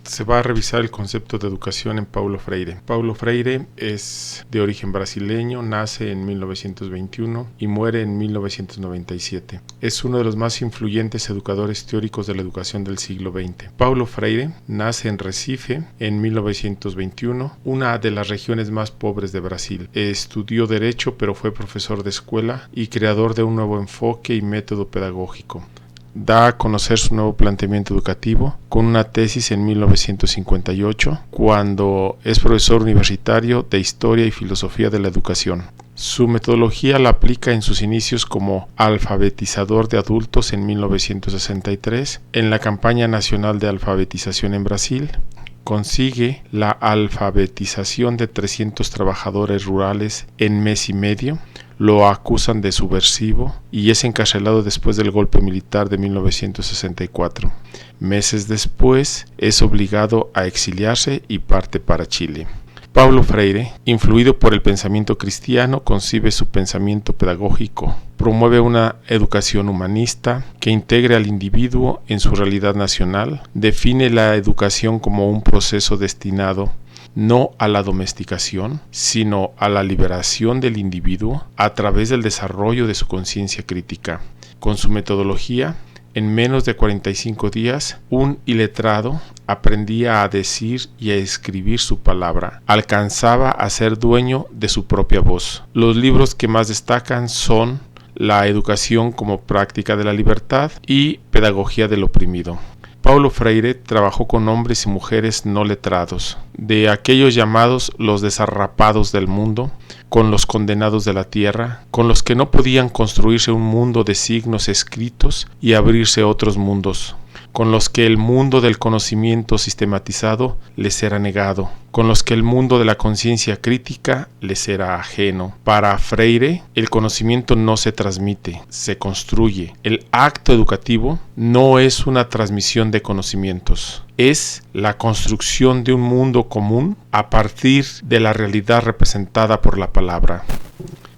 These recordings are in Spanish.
Se va a revisar el concepto de educación en Paulo Freire. Paulo Freire es de origen brasileño, nace en 1921 y muere en 1997. Es uno de los más influyentes educadores teóricos de la educación del siglo XX. Paulo Freire nace en Recife en 1921, una de las regiones más pobres de Brasil. Estudió Derecho, pero fue profesor de escuela y creador de un nuevo enfoque y método pedagógico. Da a conocer su nuevo planteamiento educativo con una tesis en 1958, cuando es profesor universitario de Historia y Filosofía de la Educación. Su metodología la aplica en sus inicios como alfabetizador de adultos en 1963, en la campaña nacional de alfabetización en Brasil. Consigue la alfabetización de 300 trabajadores rurales en mes y medio. Lo acusan de subversivo y es encarcelado después del golpe militar de 1964. Meses después es obligado a exiliarse y parte para Chile. Paulo Freire, influido por el pensamiento cristiano, concibe su pensamiento pedagógico. Promueve una educación humanista que integre al individuo en su realidad nacional. Define la educación como un proceso destinado no a la domesticación, sino a la liberación del individuo a través del desarrollo de su conciencia crítica. Con su metodología, en menos de 45 días, un iletrado aprendía a decir y a escribir su palabra. Alcanzaba a ser dueño de su propia voz. Los libros que más destacan son La educación como práctica de la libertad y Pedagogía del oprimido. Paulo Freire trabajó con hombres y mujeres no letrados, de aquellos llamados los desarrapados del mundo, con los condenados de la tierra, con los que no podían construirse un mundo de signos escritos y abrirse otros mundos, con los que el mundo del conocimiento sistematizado les era negado, con los que el mundo de la conciencia crítica les era ajeno. Para Freire, el conocimiento no se transmite, se construye. El acto educativo no es una transmisión de conocimientos, es la construcción de un mundo común a partir de la realidad representada por la palabra.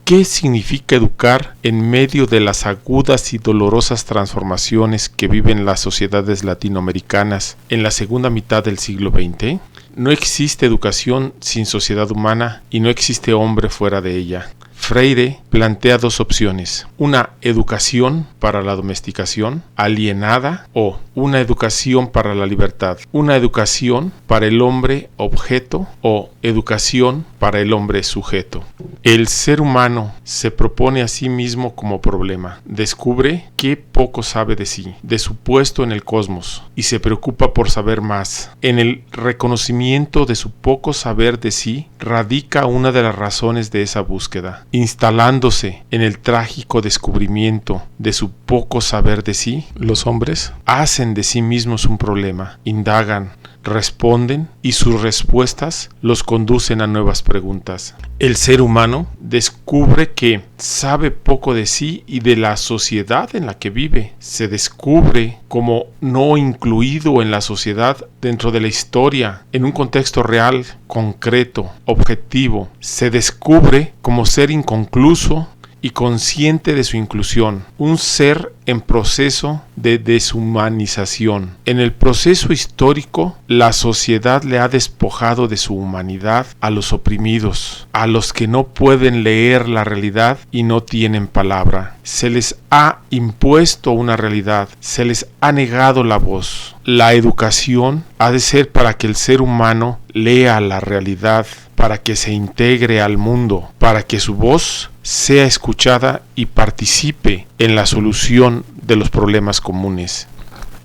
¿Qué significa educar en medio de las agudas y dolorosas transformaciones que viven las sociedades latinoamericanas en la segunda mitad del siglo XX? No existe educación sin sociedad humana y no existe hombre fuera de ella. Freire plantea dos opciones: una educación para la domesticación alienada o una educación para la libertad, una educación para el hombre objeto o educación para el hombre sujeto. El ser humano se propone a sí mismo como problema, descubre que poco sabe de sí, de su puesto en el cosmos, y se preocupa por saber más. En el reconocimiento de su poco saber de sí radica una de las razones de esa búsqueda. Instalándose en el trágico descubrimiento de su poco saber de sí, los hombres hacen de sí mismos un problema, indagan, responden y sus respuestas los conducen a nuevas preguntas. El ser humano descubre que sabe poco de sí y de la sociedad en la que vive. Se descubre como no incluido en la sociedad dentro de la historia, en un contexto real, concreto, objetivo. Se descubre como ser inconcluso y consciente de su inclusión, un ser en proceso de deshumanización. En el proceso histórico, la sociedad le ha despojado de su humanidad a los oprimidos, a los que no pueden leer la realidad y no tienen palabra. Se les ha impuesto una realidad, se les ha negado la voz. La educación ha de ser para que el ser humano lea la realidad, para que se integre al mundo, para que su voz sea escuchada y participe en la solución de los problemas comunes.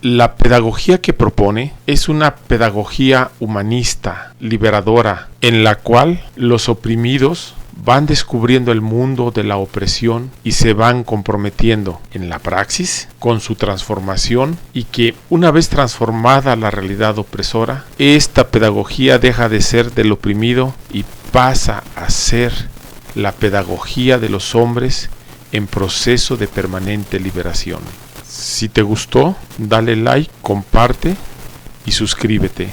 La pedagogía que propone es una pedagogía humanista, liberadora, en la cual los oprimidos van descubriendo el mundo de la opresión y se van comprometiendo en la praxis con su transformación, y que una vez transformada la realidad opresora, esta pedagogía deja de ser del oprimido y pasa a ser la pedagogía de los hombres en proceso de permanente liberación. Si te gustó, dale like, comparte y suscríbete.